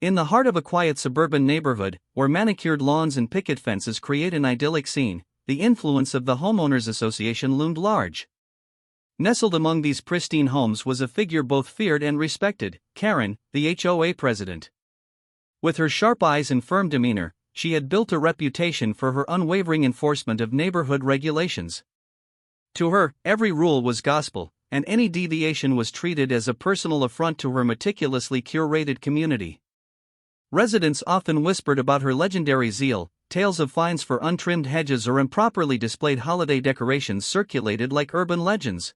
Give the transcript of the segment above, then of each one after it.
In the heart of a quiet suburban neighborhood, where manicured lawns and picket fences create an idyllic scene, the influence of the Homeowners Association loomed large. Nestled among these pristine homes was a figure both feared and respected, Karen, the HOA president. With her sharp eyes and firm demeanor, she had built a reputation for her unwavering enforcement of neighborhood regulations. To her, every rule was gospel, and any deviation was treated as a personal affront to her meticulously curated community. Residents often whispered about her legendary zeal. Tales of fines for untrimmed hedges or improperly displayed holiday decorations circulated like urban legends.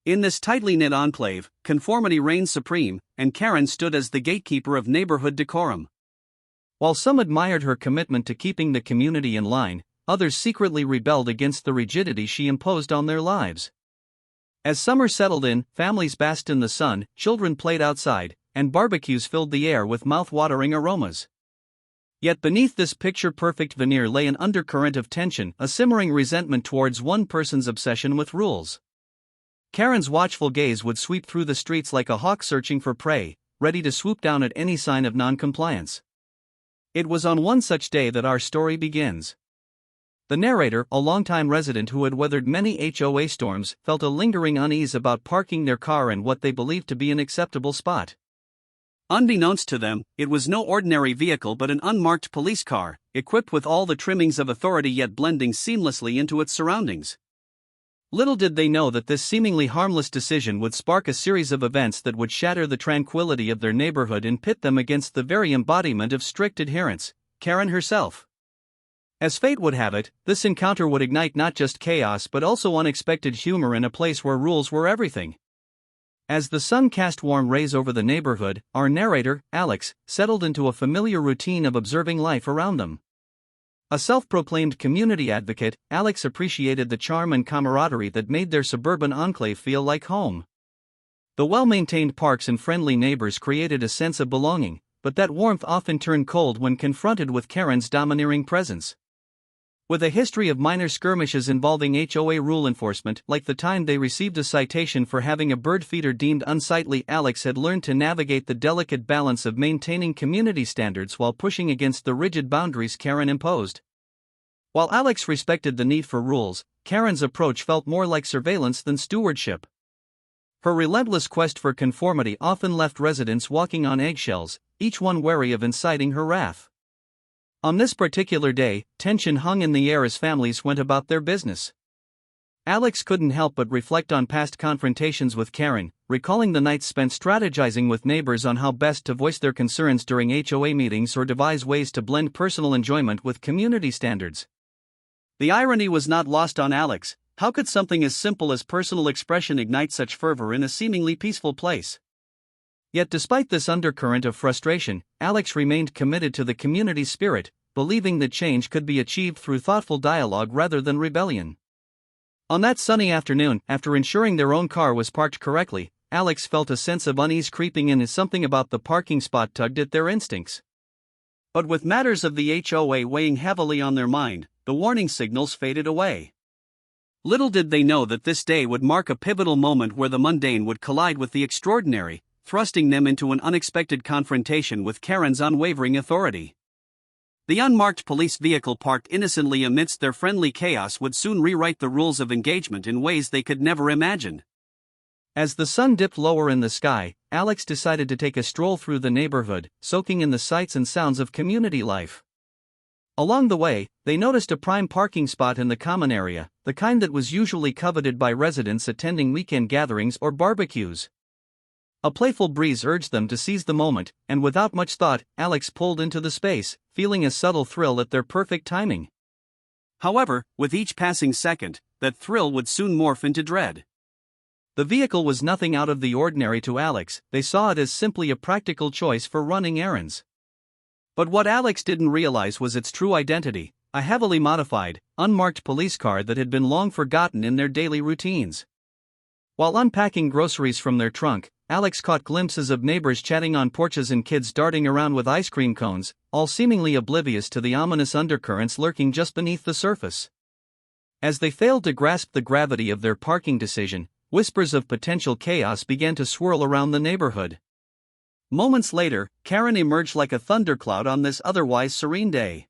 In this tightly knit enclave, conformity reigned supreme, and Karen stood as the gatekeeper of neighborhood decorum. While some admired her commitment to keeping the community in line, others secretly rebelled against the rigidity she imposed on their lives. As summer settled in, families basked in the sun, children played outside, and barbecues filled the air with mouth-watering aromas. Yet beneath this picture-perfect veneer lay an undercurrent of tension, a simmering resentment towards one person's obsession with rules. Karen's watchful gaze would sweep through the streets like a hawk searching for prey, ready to swoop down at any sign of non-compliance. It was on one such day that our story begins. The narrator, a longtime resident who had weathered many HOA storms, felt a lingering unease about parking their car in what they believed to be an acceptable spot. Unbeknownst to them, it was no ordinary vehicle but an unmarked police car, equipped with all the trimmings of authority yet blending seamlessly into its surroundings. Little did they know that this seemingly harmless decision would spark a series of events that would shatter the tranquility of their neighborhood and pit them against the very embodiment of strict adherence, Karen herself. As fate would have it, this encounter would ignite not just chaos but also unexpected humor in a place where rules were everything. As the sun cast warm rays over the neighborhood, our narrator, Alex, settled into a familiar routine of observing life around them. A self-proclaimed community advocate, Alex appreciated the charm and camaraderie that made their suburban enclave feel like home. The well-maintained parks and friendly neighbors created a sense of belonging, but that warmth often turned cold when confronted with Karen's domineering presence. With a history of minor skirmishes involving HOA rule enforcement, like the time they received a citation for having a bird feeder deemed unsightly, Alex had learned to navigate the delicate balance of maintaining community standards while pushing against the rigid boundaries Karen imposed. While Alex respected the need for rules, Karen's approach felt more like surveillance than stewardship. Her relentless quest for conformity often left residents walking on eggshells, each one wary of inciting her wrath. On this particular day, tension hung in the air as families went about their business. Alex couldn't help but reflect on past confrontations with Karen, recalling the nights spent strategizing with neighbors on how best to voice their concerns during HOA meetings or devise ways to blend personal enjoyment with community standards. The irony was not lost on Alex. How could something as simple as personal expression ignite such fervor in a seemingly peaceful place? Yet despite this undercurrent of frustration, Alex remained committed to the community spirit, believing that change could be achieved through thoughtful dialogue rather than rebellion. On that sunny afternoon, after ensuring their own car was parked correctly, Alex felt a sense of unease creeping in as something about the parking spot tugged at their instincts. But with matters of the HOA weighing heavily on their mind, the warning signals faded away. Little did they know that this day would mark a pivotal moment where the mundane would collide with the extraordinary, thrusting them into an unexpected confrontation with Karen's unwavering authority. The unmarked police vehicle parked innocently amidst their friendly chaos would soon rewrite the rules of engagement in ways they could never imagine. As the sun dipped lower in the sky, Alex decided to take a stroll through the neighborhood, soaking in the sights and sounds of community life. Along the way, they noticed a prime parking spot in the common area, the kind that was usually coveted by residents attending weekend gatherings or barbecues. A playful breeze urged them to seize the moment, and without much thought, Alex pulled into the space, feeling a subtle thrill at their perfect timing. However, with each passing second, that thrill would soon morph into dread. The vehicle was nothing out of the ordinary to Alex. They saw it as simply a practical choice for running errands. But what Alex didn't realize was its true identity, a heavily modified, unmarked police car that had been long forgotten in their daily routines. While unpacking groceries from their trunk, Alex caught glimpses of neighbors chatting on porches and kids darting around with ice cream cones, all seemingly oblivious to the ominous undercurrents lurking just beneath the surface. As they failed to grasp the gravity of their parking decision, whispers of potential chaos began to swirl around the neighborhood. Moments later, Karen emerged like a thundercloud on this otherwise serene day.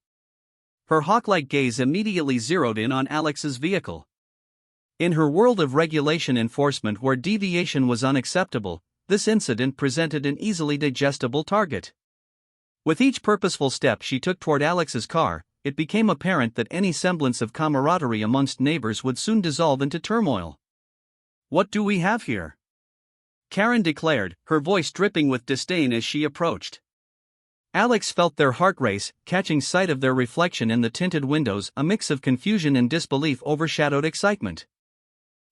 Her hawk-like gaze immediately zeroed in on Alex's vehicle. In her world of regulation enforcement where deviation was unacceptable, this incident presented an easily digestible target. With each purposeful step she took toward Alex's car, it became apparent that any semblance of camaraderie amongst neighbors would soon dissolve into turmoil. "What do we have here?" Karen declared, her voice dripping with disdain as she approached. Alex felt their heart race, catching sight of their reflection in the tinted windows. A mix of confusion and disbelief overshadowed excitement.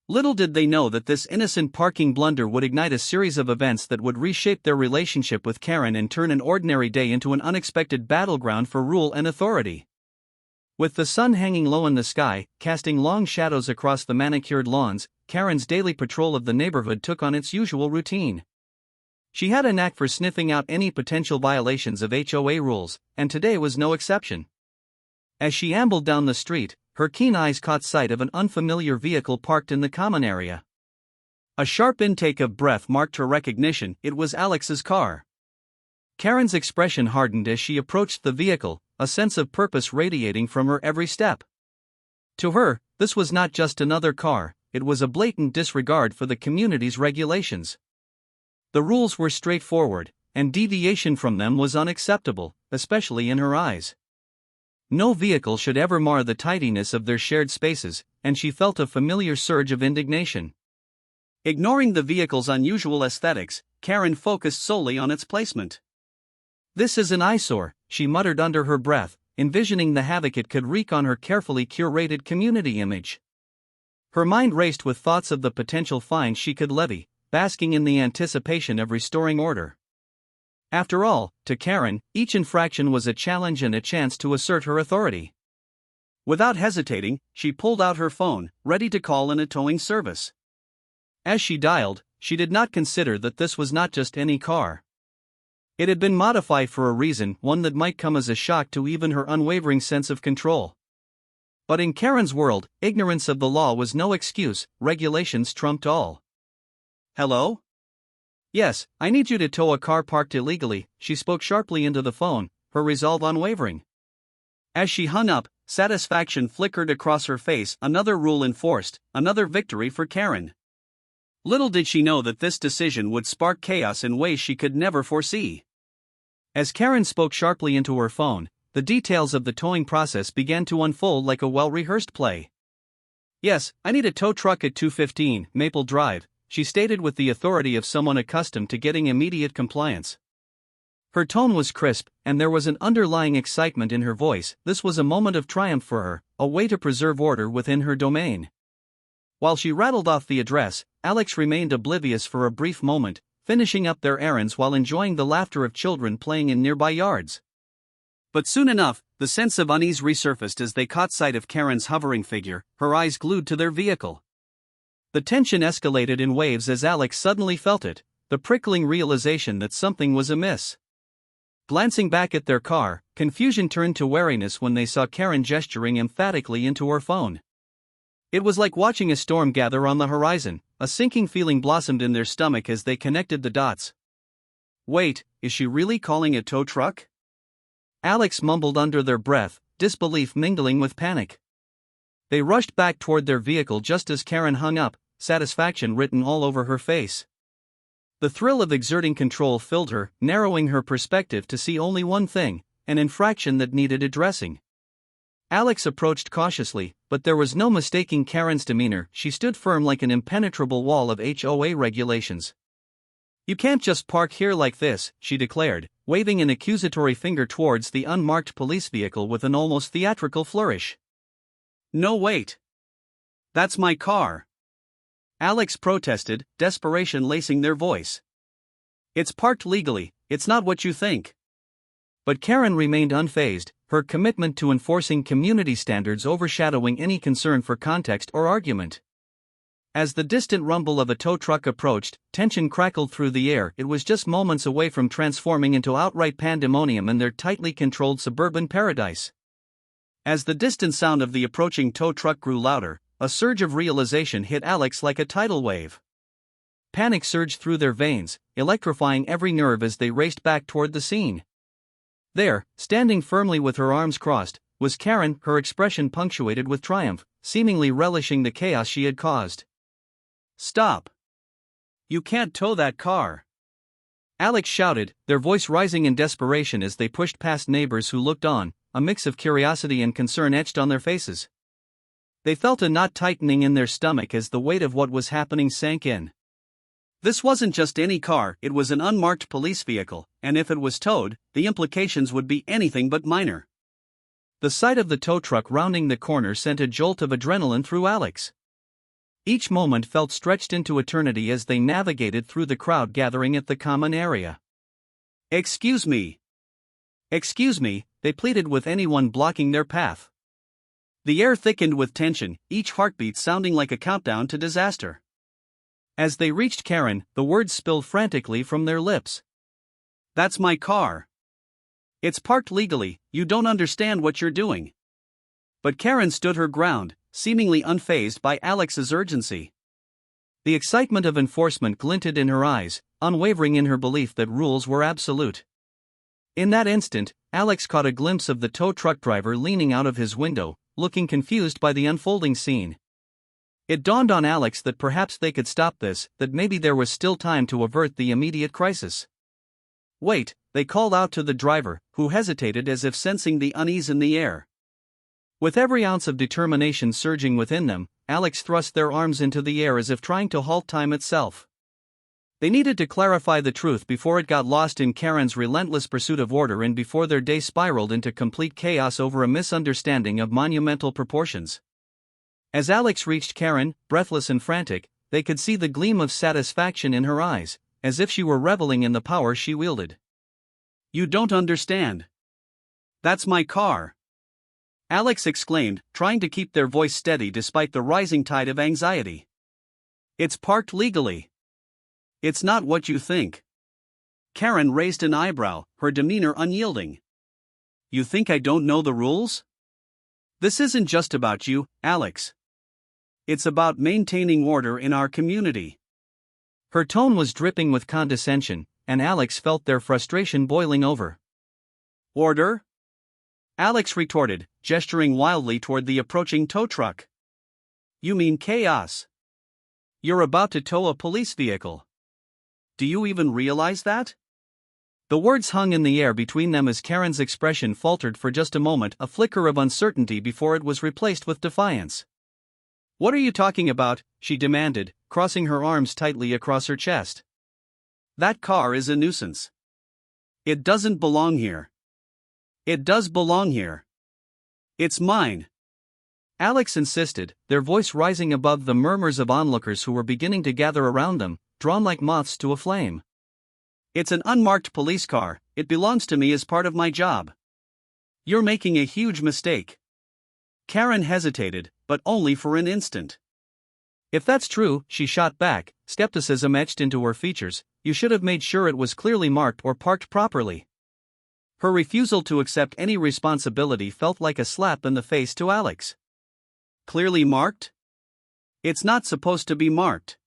Little did they know that this innocent parking blunder would ignite a series of events that would reshape their relationship with Karen and turn an ordinary day into an unexpected battleground for rule and authority. With the sun hanging low in the sky, casting long shadows across the manicured lawns, Karen's daily patrol of the neighborhood took on its usual routine. She had a knack for sniffing out any potential violations of HOA rules, and today was no exception. As she ambled down the street, her keen eyes caught sight of an unfamiliar vehicle parked in the common area. A sharp intake of breath marked her recognition. It was Alex's car. Karen's expression hardened as she approached the vehicle, a sense of purpose radiating from her every step. To her, this was not just another car, it was a blatant disregard for the community's regulations. The rules were straightforward, and deviation from them was unacceptable, especially in her eyes. No vehicle should ever mar the tidiness of their shared spaces, and she felt a familiar surge of indignation. Ignoring the vehicle's unusual aesthetics, Karen focused solely on its placement. "This is an eyesore," she muttered under her breath, envisioning the havoc it could wreak on her carefully curated community image. Her mind raced with thoughts of the potential fines she could levy, basking in the anticipation of restoring order. After all, to Karen, each infraction was a challenge and a chance to assert her authority. Without hesitating, she pulled out her phone, ready to call in a towing service. As she dialed, she did not consider that this was not just any car. It had been modified for a reason, one that might come as a shock to even her unwavering sense of control. But in Karen's world, ignorance of the law was no excuse, regulations trumped all. "Hello? Yes, I need you to tow a car parked illegally," she spoke sharply into the phone, her resolve unwavering. As she hung up, satisfaction flickered across her face. Another rule enforced, another victory for Karen. Little did she know that this decision would spark chaos in ways she could never foresee. As Karen spoke sharply into her phone, the details of the towing process began to unfold like a well-rehearsed play. "Yes, I need a tow truck at 215 Maple Drive," she stated with the authority of someone accustomed to getting immediate compliance. Her tone was crisp, and there was an underlying excitement in her voice. This was a moment of triumph for her, a way to preserve order within her domain. While she rattled off the address, Alex remained oblivious for a brief moment, finishing up their errands while enjoying the laughter of children playing in nearby yards. But soon enough, the sense of unease resurfaced as they caught sight of Karen's hovering figure, her eyes glued to their vehicle. The tension escalated in waves as Alex suddenly felt it, the prickling realization that something was amiss. Glancing back at their car, confusion turned to wariness when they saw Karen gesturing emphatically into her phone. It was like watching a storm gather on the horizon. A sinking feeling blossomed in their stomach as they connected the dots. "Wait, is she really calling a tow truck?" Alex mumbled under their breath, disbelief mingling with panic. They rushed back toward their vehicle just as Karen hung up, satisfaction written all over her face. The thrill of exerting control filled her, narrowing her perspective to see only one thing, an infraction that needed addressing. Alex approached cautiously, but there was no mistaking Karen's demeanor. She stood firm like an impenetrable wall of HOA regulations. "You can't just park here like this," she declared, waving an accusatory finger towards the unmarked police vehicle with an almost theatrical flourish. "No, wait. That's my car," Alex protested, desperation lacing their voice. "It's parked legally, it's not what you think." But Karen remained unfazed, her commitment to enforcing community standards overshadowing any concern for context or argument. As the distant rumble of a tow truck approached, tension crackled through the air. It was just moments away from transforming into outright pandemonium in their tightly controlled suburban paradise. As the distant sound of the approaching tow truck grew louder, a surge of realization hit Alex like a tidal wave. Panic surged through their veins, electrifying every nerve as they raced back toward the scene. There, standing firmly with her arms crossed, was Karen, her expression punctuated with triumph, seemingly relishing the chaos she had caused. "Stop! You can't tow that car!" Alex shouted, their voice rising in desperation as they pushed past neighbors who looked on, a mix of curiosity and concern etched on their faces. They felt a knot tightening in their stomach as the weight of what was happening sank in. This wasn't just any car, it was an unmarked police vehicle, and if it was towed, the implications would be anything but minor. The sight of the tow truck rounding the corner sent a jolt of adrenaline through Alex. Each moment felt stretched into eternity as they navigated through the crowd gathering at the common area. "Excuse me! Excuse me," they pleaded with anyone blocking their path. The air thickened with tension, each heartbeat sounding like a countdown to disaster. As they reached Karen, the words spilled frantically from their lips. "That's my car. It's parked legally, you don't understand what you're doing." But Karen stood her ground, seemingly unfazed by Alex's urgency. The excitement of enforcement glinted in her eyes, unwavering in her belief that rules were absolute. In that instant, Alex caught a glimpse of the tow truck driver leaning out of his window, looking confused by the unfolding scene. It dawned on Alex that perhaps they could stop this, that maybe there was still time to avert the immediate crisis. "Wait," they called out to the driver, who hesitated as if sensing the unease in the air. With every ounce of determination surging within them, Alex thrust their arms into the air as if trying to halt time itself. They needed to clarify the truth before it got lost in Karen's relentless pursuit of order and before their day spiraled into complete chaos over a misunderstanding of monumental proportions. As Alex reached Karen, breathless and frantic, they could see the gleam of satisfaction in her eyes, as if she were reveling in the power she wielded. "You don't understand. That's my car," Alex exclaimed, trying to keep their voice steady despite the rising tide of anxiety. "It's parked legally. It's not what you think." Karen raised an eyebrow, her demeanor unyielding. "You think I don't know the rules? This isn't just about you, Alex. It's about maintaining order in our community." Her tone was dripping with condescension, and Alex felt their frustration boiling over. "Order?" Alex retorted, gesturing wildly toward the approaching tow truck. "You mean chaos. You're about to tow a police vehicle. Do you even realize that?" The words hung in the air between them as Karen's expression faltered for just a moment, a flicker of uncertainty before it was replaced with defiance. "What are you talking about?" she demanded, crossing her arms tightly across her chest. "That car is a nuisance. It doesn't belong here." "It does belong here. It's mine," Alex insisted, their voice rising above the murmurs of onlookers who were beginning to gather around them, drawn like moths to a flame. "It's an unmarked police car, it belongs to me as part of my job." "You're making a huge mistake." Karen hesitated, but only for an instant. "If that's true," she shot back, skepticism etched into her features, "you should have made sure it was clearly marked or parked properly." Her refusal to accept any responsibility felt like a slap in the face to Alex. "Clearly marked? It's not supposed to be marked."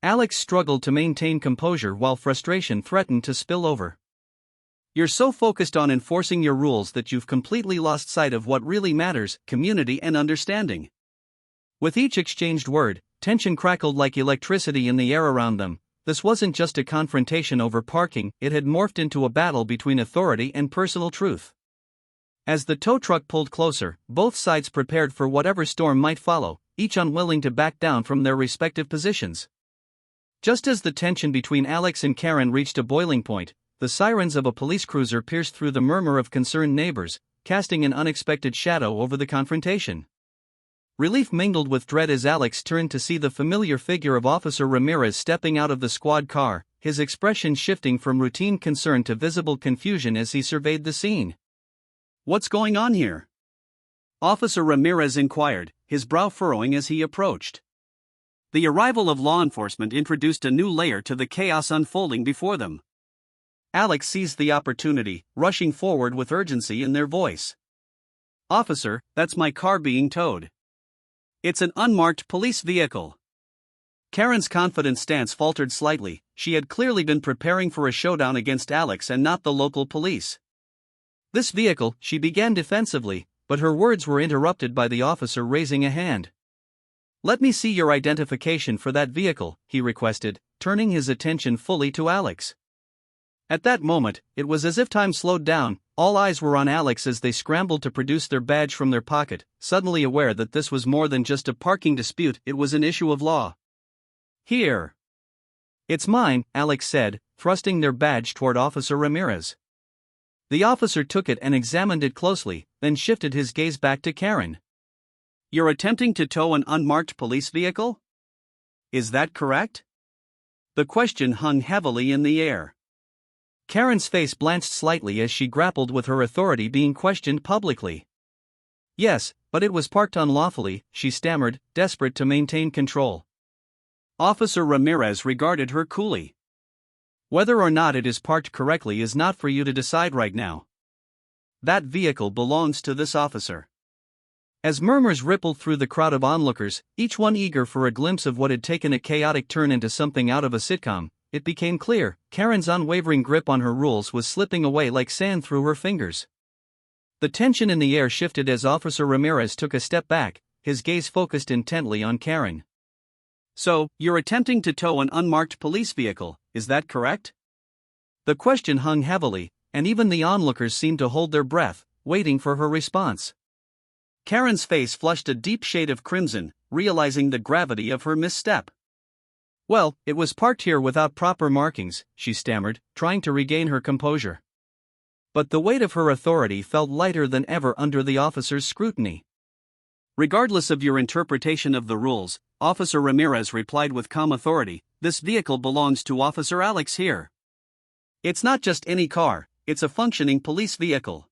Alex struggled to maintain composure while frustration threatened to spill over. "You're so focused on enforcing your rules that you've completely lost sight of what really matters, community and understanding." With each exchanged word, tension crackled like electricity in the air around them. This wasn't just a confrontation over parking, it had morphed into a battle between authority and personal truth. As the tow truck pulled closer, both sides prepared for whatever storm might follow, each unwilling to back down from their respective positions. Just as the tension between Alex and Karen reached a boiling point, the sirens of a police cruiser pierced through the murmur of concerned neighbors, casting an unexpected shadow over the confrontation. Relief mingled with dread as Alex turned to see the familiar figure of Officer Ramirez stepping out of the squad car, his expression shifting from routine concern to visible confusion as he surveyed the scene. "What's going on here?" Officer Ramirez inquired, his brow furrowing as he approached. The arrival of law enforcement introduced a new layer to the chaos unfolding before them. Alex seized the opportunity, rushing forward with urgency in their voice. "Officer, that's my car being towed. It's an unmarked police vehicle." Karen's confident stance faltered slightly. She had clearly been preparing for a showdown against Alex and not the local police. "This vehicle," she began defensively, but her words were interrupted by the officer raising a hand. "Let me see your identification for that vehicle," he requested, turning his attention fully to Alex. At that moment, it was as if time slowed down. All eyes were on Alex as they scrambled to produce their badge from their pocket, suddenly aware that this was more than just a parking dispute, it was an issue of law. "Here." "It's mine," Alex said, thrusting their badge toward Officer Ramirez. The officer took it and examined it closely, then shifted his gaze back to Karen. "You're attempting to tow an unmarked police vehicle? Is that correct?" The question hung heavily in the air. Karen's face blanched slightly as she grappled with her authority being questioned publicly. "Yes, but it was parked unlawfully," she stammered, desperate to maintain control. Officer Ramirez regarded her coolly. "Whether or not it is parked correctly is not for you to decide right now. That vehicle belongs to this officer." As murmurs rippled through the crowd of onlookers, each one eager for a glimpse of what had taken a chaotic turn into something out of a sitcom, it became clear Karen's unwavering grip on her rules was slipping away like sand through her fingers. The tension in the air shifted as Officer Ramirez took a step back, his gaze focused intently on Karen. "So, you're attempting to tow an unmarked police vehicle, is that correct?" The question hung heavily, and even the onlookers seemed to hold their breath, waiting for her response. Karen's face flushed a deep shade of crimson, realizing the gravity of her misstep. "Well, it was parked here without proper markings," she stammered, trying to regain her composure. But the weight of her authority felt lighter than ever under the officer's scrutiny. "Regardless of your interpretation of the rules," Officer Ramirez replied with calm authority, "this vehicle belongs to Officer Alex here. It's not just any car, it's a functioning police vehicle."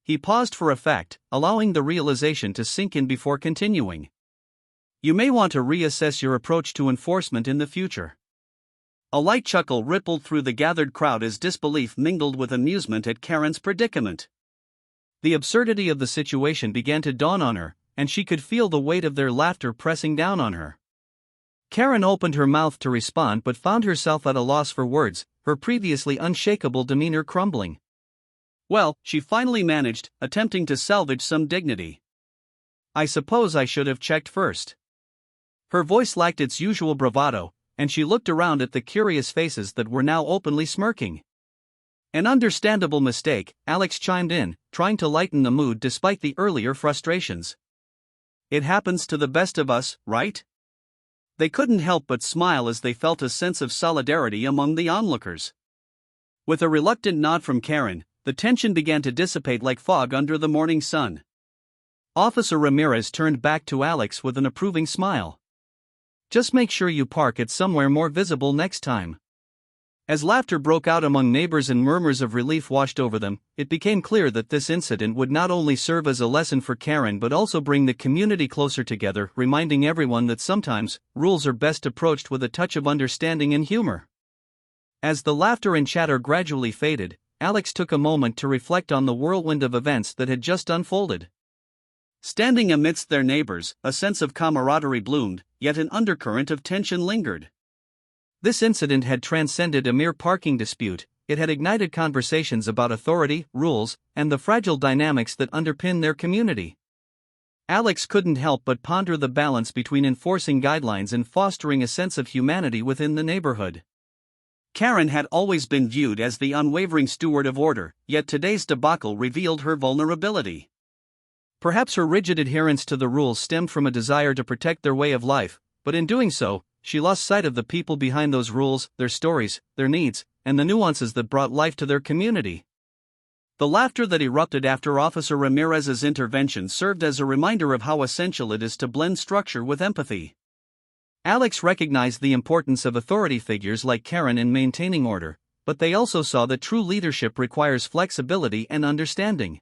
He paused for effect, allowing the realization to sink in before continuing. "You may want to reassess your approach to enforcement in the future." A light chuckle rippled through the gathered crowd as disbelief mingled with amusement at Karen's predicament. The absurdity of the situation began to dawn on her, and she could feel the weight of their laughter pressing down on her. Karen opened her mouth to respond but found herself at a loss for words, her previously unshakable demeanor crumbling. "Well," she finally managed, attempting to salvage some dignity, "I suppose I should have checked first." Her voice lacked its usual bravado, and she looked around at the curious faces that were now openly smirking. "An understandable mistake," Alex chimed in, trying to lighten the mood despite the earlier frustrations. "It happens to the best of us, right?" They couldn't help but smile as they felt a sense of solidarity among the onlookers. With a reluctant nod from Karen, the tension began to dissipate like fog under the morning sun. Officer Ramirez turned back to Alex with an approving smile. "Just make sure you park it somewhere more visible next time." As laughter broke out among neighbors and murmurs of relief washed over them, it became clear that this incident would not only serve as a lesson for Karen but also bring the community closer together, reminding everyone that sometimes, rules are best approached with a touch of understanding and humor. As the laughter and chatter gradually faded, Alex took a moment to reflect on the whirlwind of events that had just unfolded. Standing amidst their neighbors, a sense of camaraderie bloomed, yet an undercurrent of tension lingered. This incident had transcended a mere parking dispute, it had ignited conversations about authority, rules, and the fragile dynamics that underpin their community. Alex couldn't help but ponder the balance between enforcing guidelines and fostering a sense of humanity within the neighborhood. Karen had always been viewed as the unwavering steward of order, yet today's debacle revealed her vulnerability. Perhaps her rigid adherence to the rules stemmed from a desire to protect their way of life, but in doing so, she lost sight of the people behind those rules, their stories, their needs, and the nuances that brought life to their community. The laughter that erupted after Officer Ramirez's intervention served as a reminder of how essential it is to blend structure with empathy. Alex recognized the importance of authority figures like Karen in maintaining order, but they also saw that true leadership requires flexibility and understanding.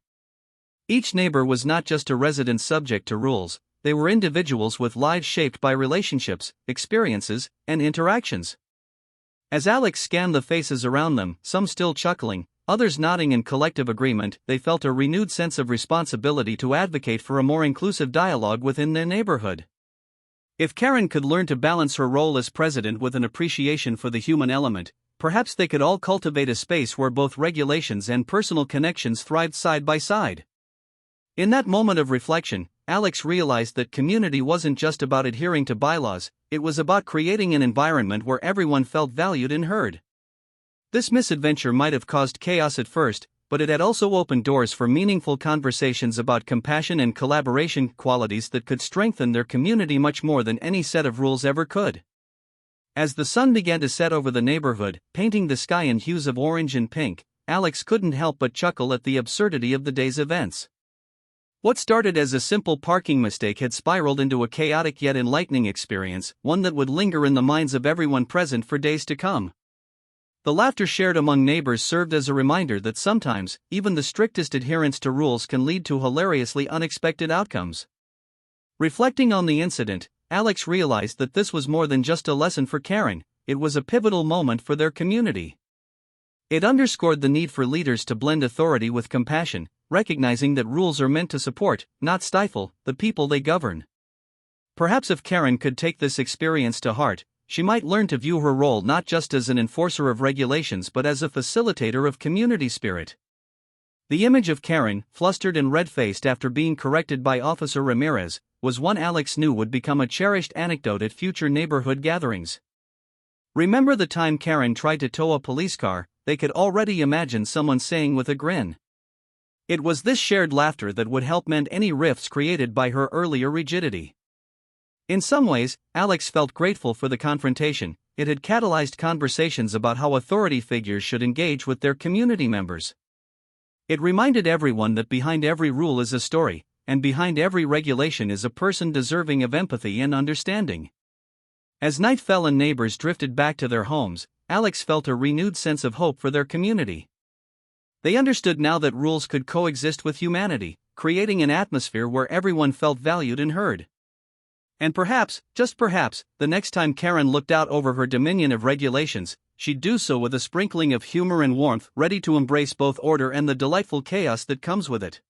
Each neighbor was not just a resident subject to rules, they were individuals with lives shaped by relationships, experiences, and interactions. As Alex scanned the faces around them, some still chuckling, others nodding in collective agreement, they felt a renewed sense of responsibility to advocate for a more inclusive dialogue within their neighborhood. If Karen could learn to balance her role as president with an appreciation for the human element, perhaps they could all cultivate a space where both regulations and personal connections thrived side by side. In that moment of reflection, Alex realized that community wasn't just about adhering to bylaws, it was about creating an environment where everyone felt valued and heard. This misadventure might have caused chaos at first, but it had also opened doors for meaningful conversations about compassion and collaboration, qualities that could strengthen their community much more than any set of rules ever could. As the sun began to set over the neighborhood, painting the sky in hues of orange and pink, Alex couldn't help but chuckle at the absurdity of the day's events. What started as a simple parking mistake had spiraled into a chaotic yet enlightening experience, one that would linger in the minds of everyone present for days to come. The laughter shared among neighbors served as a reminder that sometimes, even the strictest adherence to rules can lead to hilariously unexpected outcomes. Reflecting on the incident, Alex realized that this was more than just a lesson for Karen, it was a pivotal moment for their community. It underscored the need for leaders to blend authority with compassion, recognizing that rules are meant to support, not stifle, the people they govern. Perhaps if Karen could take this experience to heart, she might learn to view her role not just as an enforcer of regulations but as a facilitator of community spirit. The image of Karen, flustered and red-faced after being corrected by Officer Ramirez, was one Alex knew would become a cherished anecdote at future neighborhood gatherings. Remember the time Karen tried to tow a police car? They could already imagine someone saying with a grin. It was this shared laughter that would help mend any rifts created by her earlier rigidity. In some ways, Alex felt grateful for the confrontation. It had catalyzed conversations about how authority figures should engage with their community members. It reminded everyone that behind every rule is a story, and behind every regulation is a person deserving of empathy and understanding. As night fell and neighbors drifted back to their homes, Alex felt a renewed sense of hope for their community. They understood now that rules could coexist with humanity, creating an atmosphere where everyone felt valued and heard. And perhaps, just perhaps, the next time Karen looked out over her dominion of regulations, she'd do so with a sprinkling of humor and warmth, ready to embrace both order and the delightful chaos that comes with it.